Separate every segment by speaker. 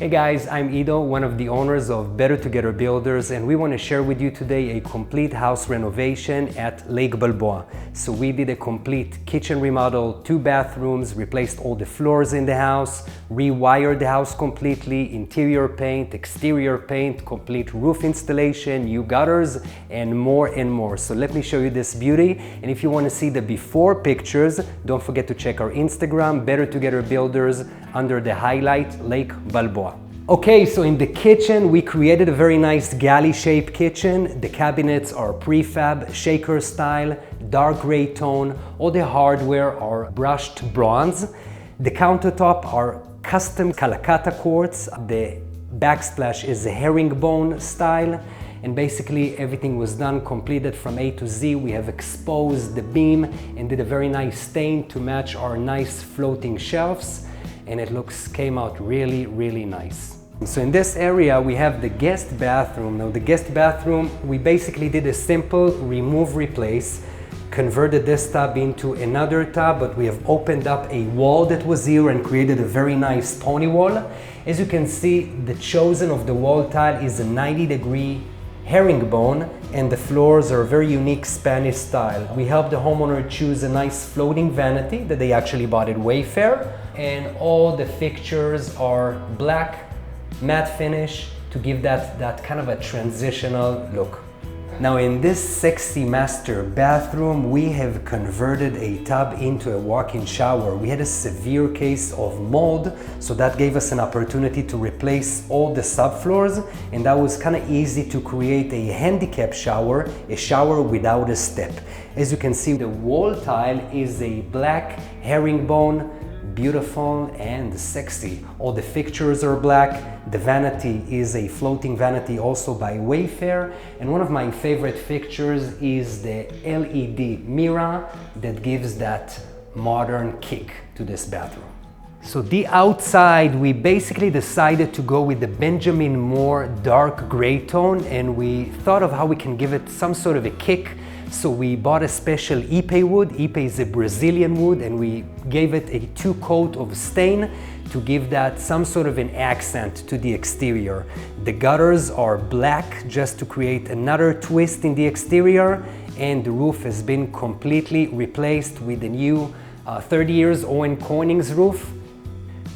Speaker 1: Hey guys, I'm Ido, one of the owners of Better Together Builders, and we want to share with you today a complete house renovation at Lake Balboa. So we did a complete kitchen remodel, 2 bathrooms, replaced all the floors in the house, rewired the house completely, interior paint, exterior paint, complete roof installation, new gutters, and more. So let me show you this beauty. And if you want to see the before pictures, don't forget to check our Instagram, Better Together Builders, under the highlight Lake Balboa. Okay, so in the kitchen, we created a very nice galley-shaped kitchen. The cabinets are prefab, shaker style, dark gray tone. All the hardware are brushed bronze. The countertop are custom Calcutta quartz. The backsplash is a herringbone style. And basically everything was done, completed from A to Z. We have exposed the beam and did a very nice stain to match our nice floating shelves. And it came out really nice. So in this area we have the guest bathroom. Now the guest bathroom, we basically did a simple remove replace, converted this tub into another tub, but we have opened up a wall that was here and created a very nice pony wall. As you can see, the chosen of the wall tile is a 90-degree herringbone, and the floors are a very unique Spanish style. We helped the homeowner choose a nice floating vanity that they actually bought at Wayfair, and all the fixtures are black matte finish to give that kind of a transitional look. Now in this sexy master bathroom, we have converted a tub into a walk-in shower. We had a severe case of mold, so that gave us an opportunity to replace all the subfloors, and that was kind of easy to create a handicap shower, a shower without a step. As you can see, the wall tile is a black herringbone, beautiful and sexy. All the fixtures are black. The vanity is a floating vanity also by Wayfair. And one of my favorite fixtures is the LED mirror that gives that modern kick to this bathroom. So the outside, we basically decided to go with the Benjamin Moore dark gray tone, and we thought of how we can give it some sort of a kick. So we bought a special Ipe wood. Ipe is a Brazilian wood, and we gave it a 2-coat of stain to give that some sort of an accent to the exterior. The gutters are black just to create another twist in the exterior, and the roof has been completely replaced with a new 30 years Owen Corning's roof.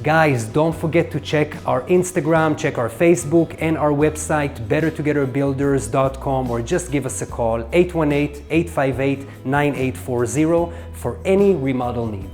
Speaker 1: Guys, don't forget to check our Instagram, check our Facebook and our website, bettertogetherbuilders.com, or just give us a call, 818-858-9840 for any remodel need.